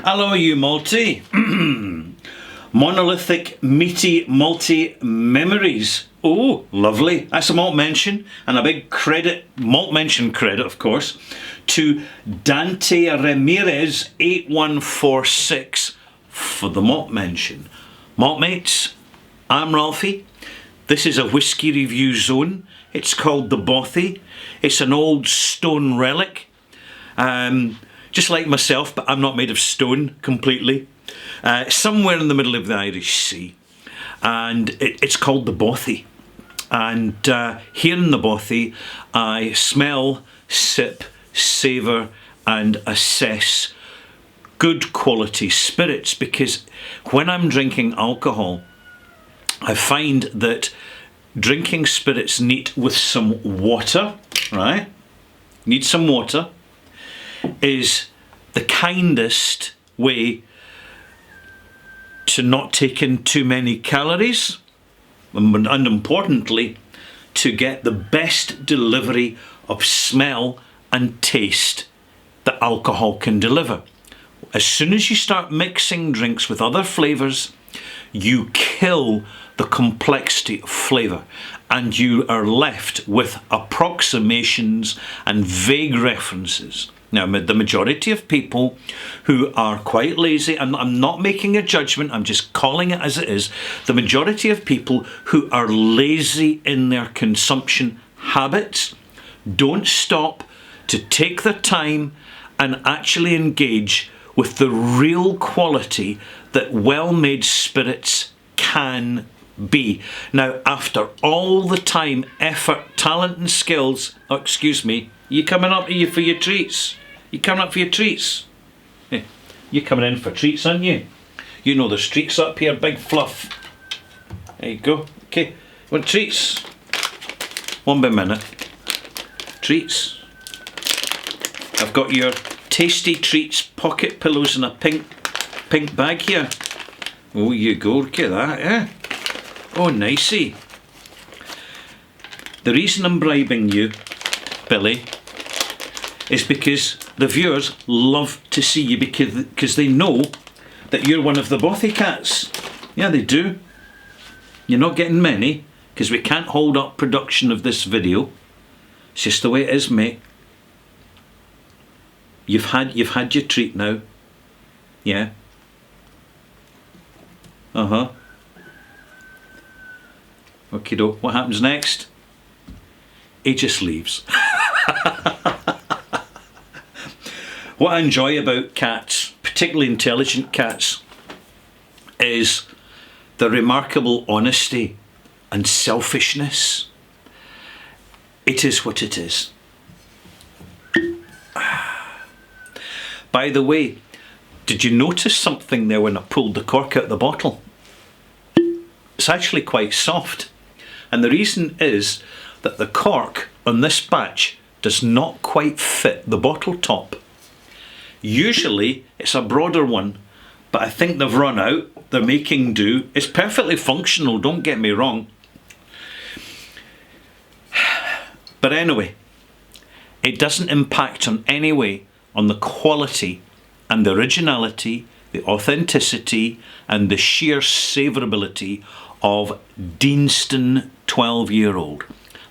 Hello, you multi. Monolithic, meaty, multi memories. Oh, lovely. That's a malt mention, and a big malt mention credit, of course, to Dante Ramirez 8146 for the malt mention. Malt mates, I'm Ralphie. This is a whiskey review zone. It's called the Bothy. It's an old stone relic. Just like myself, but I'm not made of stone completely. Somewhere in the middle of the Irish Sea. And it's called the Bothy. And here in the Bothy, I smell, sip, savour and assess good quality spirits, because when I'm drinking alcohol, I find that drinking spirits neat with some water, right? Need some water, is the kindest way to not take in too many calories, and importantly, to get the best delivery of smell and taste that alcohol can deliver. As soon as you start mixing drinks with other flavours, you kill the complexity of flavour, and you are left with approximations and vague references. Now, the majority of people who are quite lazy, and I'm not making a judgment, I'm just calling it as it is, the majority of people who are lazy in their consumption habits don't stop to take the time and actually engage with the real quality that well-made spirits can be. Now, after all the time, effort, talent and skills, oh, excuse me, you coming up here for your treats? You coming up for your treats? Hey, you coming in for treats, aren't you? You know there's treats up here, big fluff. There you go. Okay, want treats? One by minute. Treats. I've got your tasty treats pocket pillows in a pink bag here. Oh, you go, look at that, yeah. Oh, nicey. The reason I'm bribing you, Billy, is because the viewers love to see you, because they know that you're one of the Bothy cats. Yeah, they do. You're not getting many, because we can't hold up production of this video. It's just the way it is, mate. You've had your treat now. Yeah. Uh-huh. Okay, doke. What happens next? He just leaves. What I enjoy about cats, particularly intelligent cats, is the remarkable honesty and selfishness. It is what it is. By the way, did you notice something there when I pulled the cork out of the bottle? It's actually quite soft. And the reason is that the cork on this batch does not quite fit the bottle top. Usually it's a broader one, but I think they've run out. They're making do. It's perfectly functional, don't get me wrong. But anyway, it doesn't impact on any way on the quality and the originality, the authenticity and the sheer savourability of Deanston 12-year-old.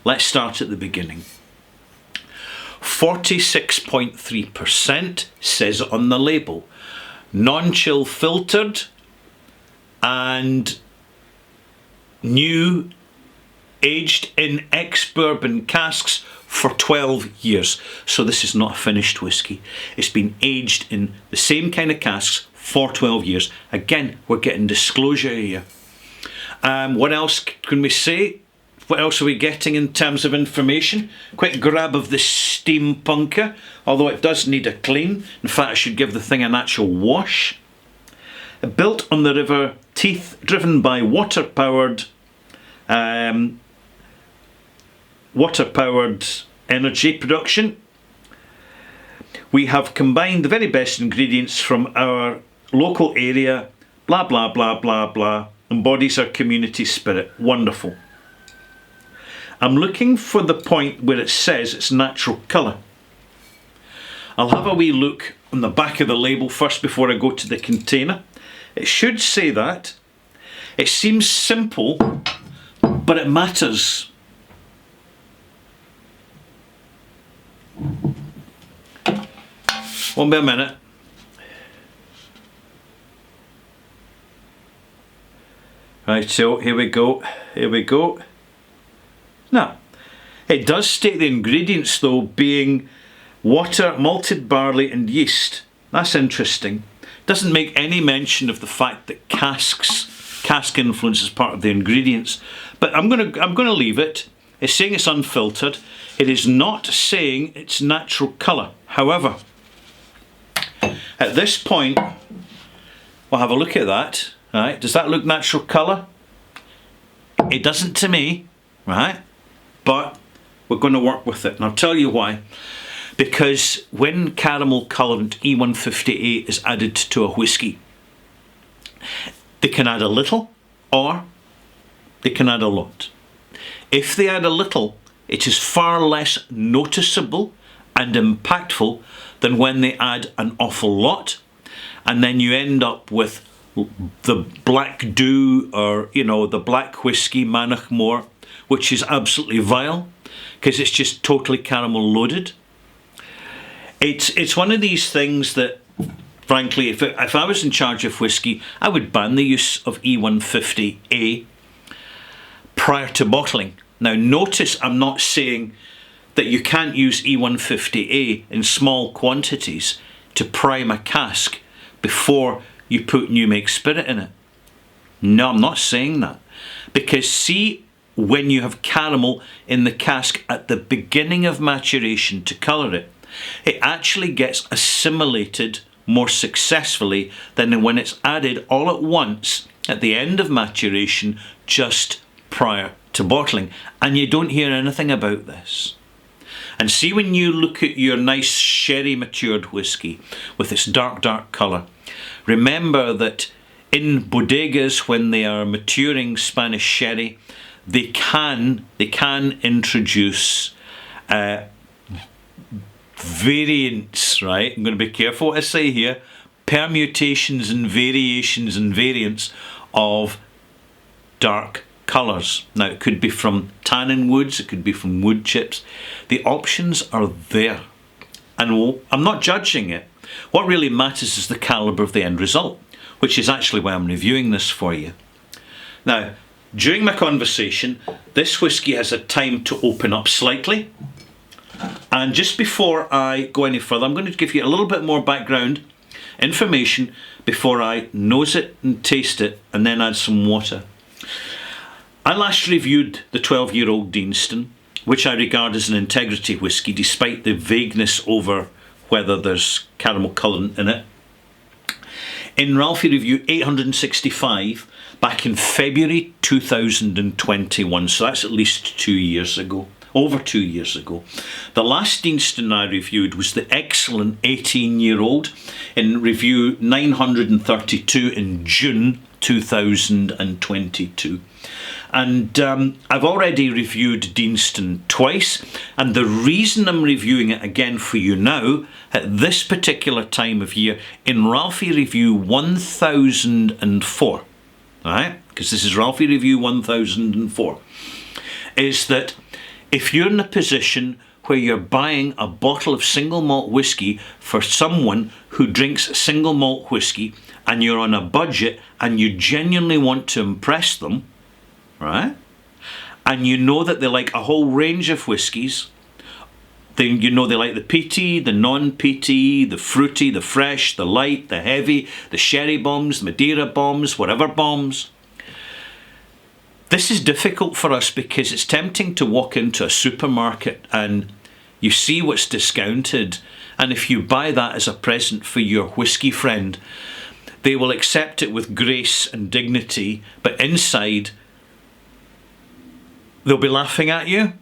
Let's start at the beginning. 46.3% says it on the label. Non-chill filtered and new, aged in ex-bourbon casks for 12 years. So this is not a finished whiskey. It's been aged in the same kind of casks for 12 years. Again, we're getting disclosure here. What else can we say? What else are we getting in terms of information? Quick grab of the Steampunker, although it does need a clean. In fact, I should give the thing an actual wash. Built on the River Teith, driven by water-powered energy production. We have combined the very best ingredients from our local area, blah, blah, blah, blah, blah, embodies our community spirit. Wonderful. I'm looking for the point where it says it's natural colour. I'll have a wee look on the back of the label first before I go to the container. It should say that. It seems simple, but it matters. Won't be a minute. Right, so here we go. Here we go. Now, it does state the ingredients though being water, malted barley and yeast. That's interesting. Doesn't make any mention of the fact that cask influence is part of the ingredients. But I'm gonna leave it. It's saying it's unfiltered. It is not saying it's natural colour. However, at this point, we'll have a look at that. Right? Does that look natural colour? It doesn't to me, right? But we're going to work with it, and I'll tell you why. Because when caramel colourant E150A is added to a whisky, they can add a little or they can add a lot. If they add a little, it is far less noticeable and impactful than when they add an awful lot, and then you end up with the Black Dew, or the black whiskey Manachmore, which is absolutely vile because it's just totally caramel loaded. It's one of these things that, frankly, if I was in charge of whiskey, I would ban the use of E150A prior to bottling. Now notice I'm not saying that you can't use E150A in small quantities to prime a cask before you put new make spirit in it. No, I'm not saying that. Because see, when you have caramel in the cask at the beginning of maturation to colour it, it actually gets assimilated more successfully than when it's added all at once at the end of maturation just prior to bottling. And you don't hear anything about this. And see, when you look at your nice sherry matured whiskey with its dark colour, remember that in bodegas, when they are maturing Spanish sherry, they can introduce variants, right? I'm going to be careful what I say here. Permutations and variations and variants of dark colours. Now, it could be from tannin woods, it could be from wood chips. The options are there. And I'm not judging it. What really matters is the calibre of the end result, which is actually why I'm reviewing this for you. Now, during my conversation, this whisky has had time to open up slightly. And just before I go any further, I'm going to give you a little bit more background information before I nose it and taste it and then add some water. I last reviewed the 12-year-old Deanston, which I regard as an integrity whisky despite the vagueness over whether there's caramel colourant in it, in Ralphie Review 865 back in February 2021, so that's at least 2 years ago, over 2 years ago. The last Deanston I reviewed was the excellent 18-year-old in review 932 in June 2022. And I've already reviewed Deanston twice, and the reason I'm reviewing it again for you now, at this particular time of year, in Ralphie Review 1004, right? Because this is Ralphie Review 1004, is that if you're in a position where you're buying a bottle of single malt whisky for someone who drinks single malt whisky, and you're on a budget and you genuinely want to impress them, right? And you know that they like a whole range of whiskies. You know they like the peaty, the non-peaty, the fruity, the fresh, the light, the heavy, the sherry bombs, the Madeira bombs, whatever bombs. This is difficult for us because it's tempting to walk into a supermarket and you see what's discounted, and if you buy that as a present for your whisky friend, they will accept it with grace and dignity, but inside they'll be laughing at you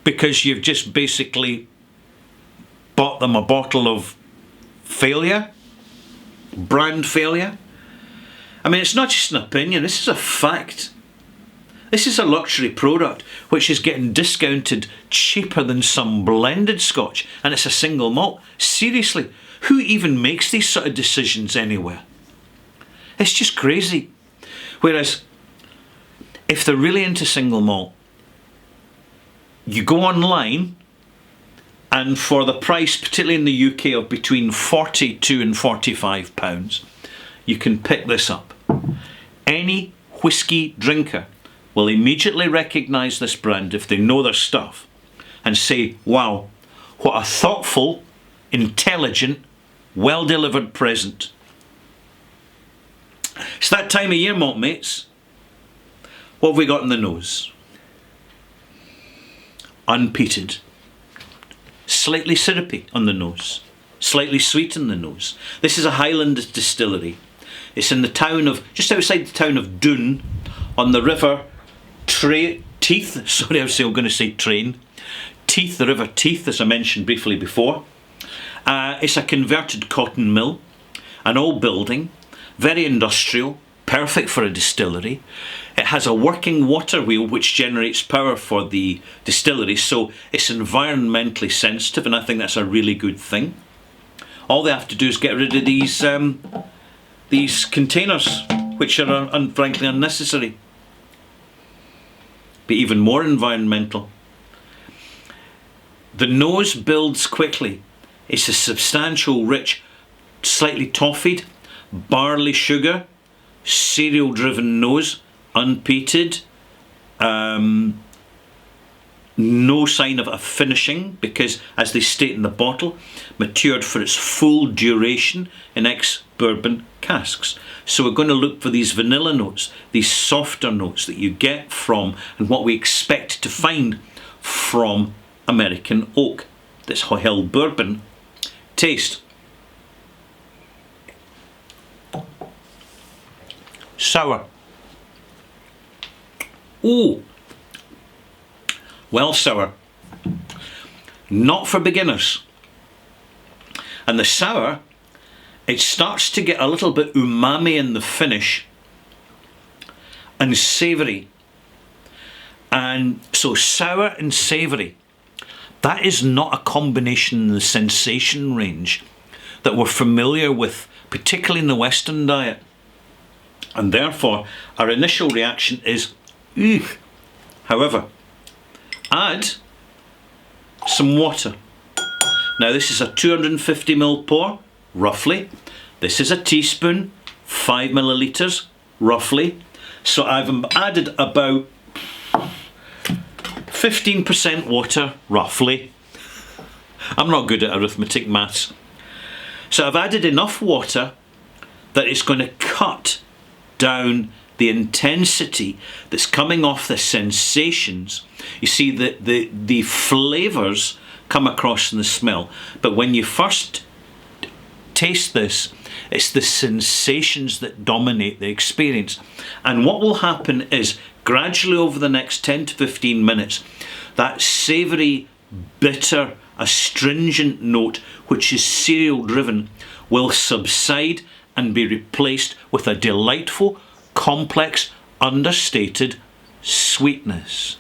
because you've just basically bought them a bottle of failure, brand failure. I mean, it's not just an opinion, this is a fact. This is a luxury product which is getting discounted cheaper than some blended Scotch, and it's a single malt. Seriously, who even makes these sort of decisions anywhere? It's just crazy. Whereas, if they're really into single malt, you go online, and for the price, particularly in the UK, of between £42 and £45, you can pick this up. Any whisky drinker will immediately recognise this brand if they know their stuff and say, wow, what a thoughtful, intelligent, well-delivered present. It's that time of year, malt mates. What have we got in the nose? Unpeated. Slightly syrupy on the nose. Slightly sweet on the nose. This is a Highland distillery. It's in the town of, just outside the town of Doon, on the river Teith. Sorry, I was going to say train. Teith, the river Teith, as I mentioned briefly before. It's a converted cotton mill, an old building, very industrial, perfect for a distillery. It has a working water wheel which generates power for the distillery, so it's environmentally sensitive, and I think that's a really good thing. All they have to do is get rid of these containers, which are frankly unnecessary. Be even more environmental. The nose builds quickly. It's a substantial, rich, slightly toffeed, barley sugar, cereal-driven nose, unpeated, no sign of a finishing because, as they state in the bottle, matured for its full duration in ex-bourbon casks. So we're going to look for these vanilla notes, these softer notes that you get from, and what we expect to find from, American oak. This Hill bourbon taste. Sour. Ooh. Well, sour. Not for beginners. And the sour, it starts to get a little bit umami in the finish and savoury. And so sour and savoury, that is not a combination in the sensation range that we're familiar with, particularly in the Western diet. And therefore, our initial reaction is, eugh. However, add some water. Now this is a 250ml pour, roughly. This is a teaspoon, 5 millilitres, roughly. So I've added about 15% water, roughly. I'm not good at arithmetic maths. So I've added enough water that it's going to cut down the intensity that's coming off the sensations. You see, the flavours come across in the smell, but when you first taste this, it's the sensations that dominate the experience. And what will happen is, gradually over the next 10 to 15 minutes, that savoury, bitter, astringent note, which is cereal driven, will subside and be replaced with a delightful, complex, understated sweetness.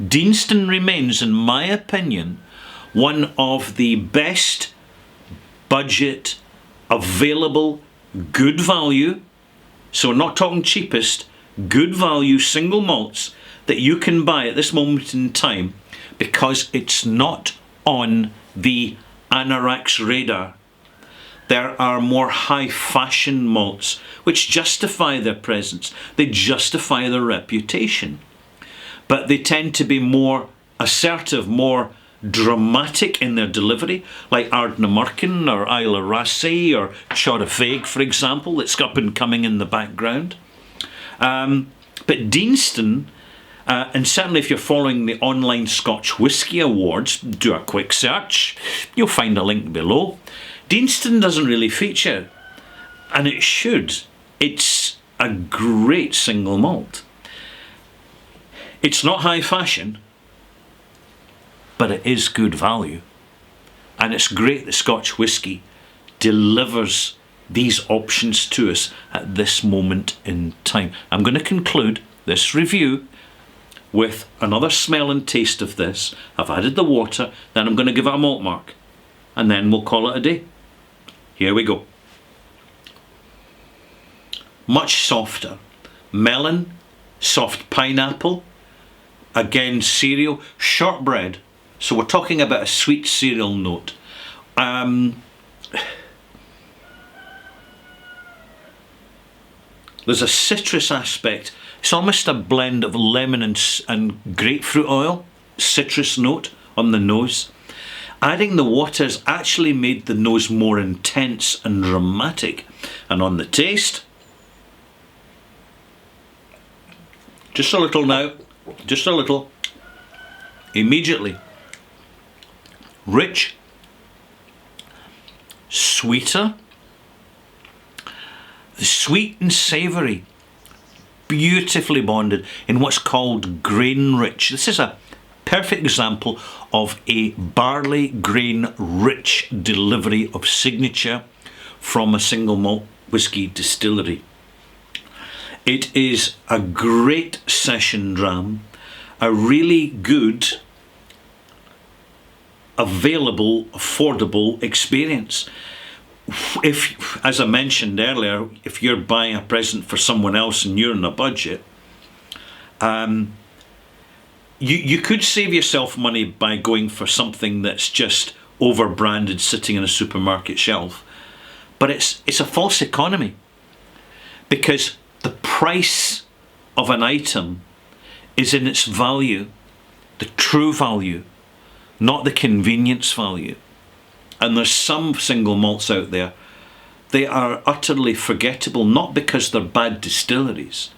Deanston remains, in my opinion, one of the best budget, available, good value, so we're not talking cheapest, good value single malts that you can buy at this moment in time, because it's not on the Anorak's radar. There are more high fashion malts which justify their presence, they justify their reputation, but they tend to be more assertive, more dramatic in their delivery, like Ardnamurchan or Isla Raasay or Chorafeg, for example, that's up and coming in the background. But Deanston, and certainly if you're following the online Scotch Whisky Awards, do a quick search, you'll find a link below. Deanston doesn't really feature, and it should. It's a great single malt. It's not high fashion, but it is good value. And it's great that Scotch Whisky delivers these options to us at this moment in time. I'm going to conclude this review with another smell and taste of this. I've added the water, then I'm going to give it a malt mark, and then we'll call it a day. Here we go. Much softer. Melon, soft pineapple, again cereal, shortbread. So we're talking about a sweet cereal note. There's a citrus aspect. It's almost a blend of lemon and grapefruit oil, citrus note on the nose. Adding the water's actually made the nose more intense and dramatic. And on the taste, just a little now, just a little, immediately. Rich, sweeter, sweet and savoury, beautifully bonded in what's called grain rich. This is a perfect example of a barley grain rich delivery of signature from a single malt whisky distillery. It is a great session dram, a really good, available, affordable experience. If, as I mentioned earlier, if you're buying a present for someone else and you're on a budget, you could save yourself money by going for something that's just over-branded sitting on a supermarket shelf. But it's a false economy, because the price of an item is in its value, the true value, not the convenience value. And there's some single malts out there, they are utterly forgettable, not because they're bad distilleries.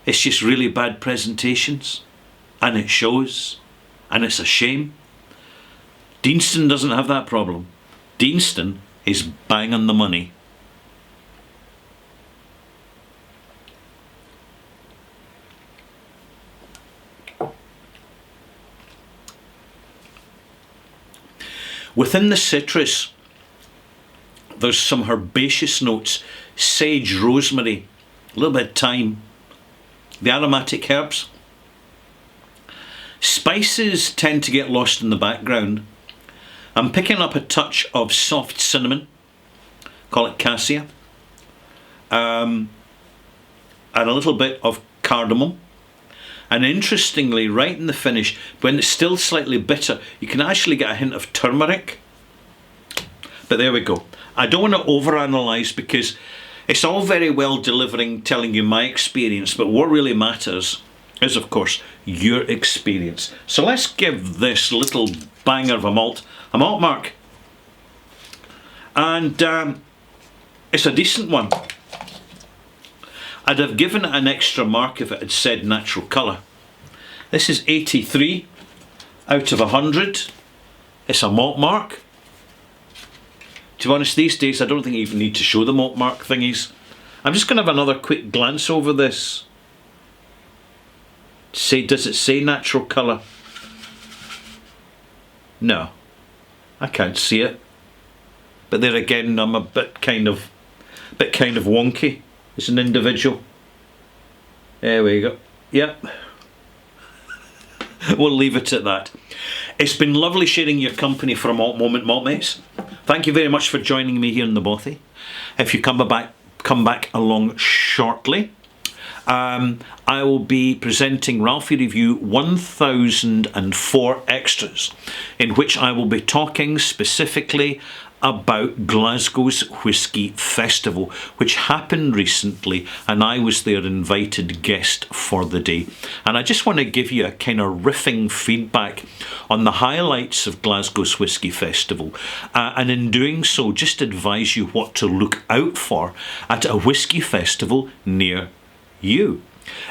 It's just really bad presentations, and it shows, and it's a shame. Deanston doesn't have that problem. Deanston is bang on the money. Within the citrus, there's some herbaceous notes, sage, rosemary, a little bit of thyme, the aromatic herbs. Spices tend to get lost in the background. I'm picking up a touch of soft cinnamon, call it cassia, and a little bit of cardamom. And interestingly, right in the finish, when it's still slightly bitter, you can actually get a hint of turmeric. But there we go. I don't want to overanalyze, because it's all very well telling you my experience, but what really matters is, of course, your experience. So let's give this little banger of a malt mark. And it's a decent one. I'd have given it an extra mark if it had said natural colour. This is 83 out of 100. It's a malt mark. To be honest, these days I don't think you even need to show the malt mark thingies. I'm just going to have another quick glance over this. Does it say natural colour? No, I can't see it. But there again, I'm a bit kind of wonky as an individual. There we go. Yep. We'll leave it at that. It's been lovely sharing your company for a malt moment, malt mates. Thank you very much for joining me here in the Bothy. If you come back along shortly, I will be presenting Ralphie Review 1004 Extras, in which I will be talking specifically about Glasgow's Whisky Festival, which happened recently, and I was their invited guest for the day. And I just want to give you a kind of riffing feedback on the highlights of Glasgow's Whisky Festival, and in doing so, just advise you what to look out for at a whisky festival near you.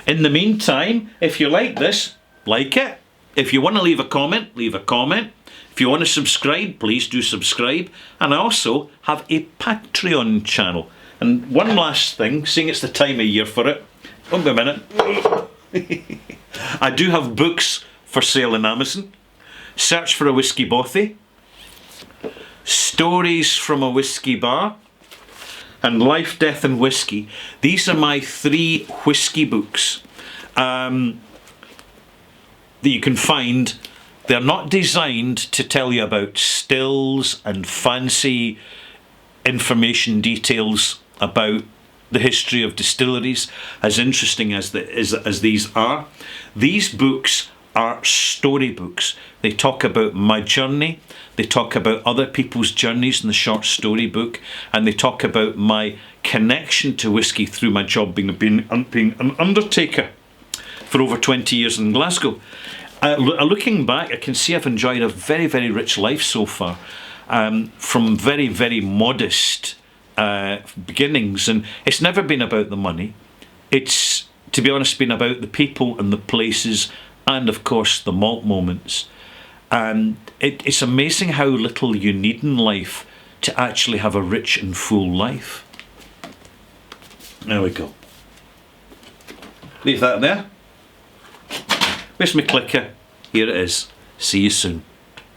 In the meantime, if you like this, like it. If you want to leave a comment, leave a comment. If you want to subscribe, please do subscribe. And I also have a Patreon channel. And one last thing, seeing it's the time of year for it. Wait a minute. I do have books for sale on Amazon. Search for a Whisky Bothy, Stories from a Whisky Bar, and Life, Death and Whisky. These are my 3 whisky books. that you can find. They're not designed to tell you about stills and fancy information details about the history of distilleries, as interesting as these are. These books are storybooks. They talk about my journey, they talk about other people's journeys in the short story book, and they talk about my connection to whisky through my job being an undertaker for over 20 years in Glasgow. Looking back, I can see I've enjoyed a very, very rich life so far, from very, very modest beginnings, and it's never been about the money. It's, to be honest, been about the people and the places, and of course the malt moments. And it's amazing how little you need in life to actually have a rich and full life. There we go. Leave that there. Where's my clicker? Here it is. See you soon.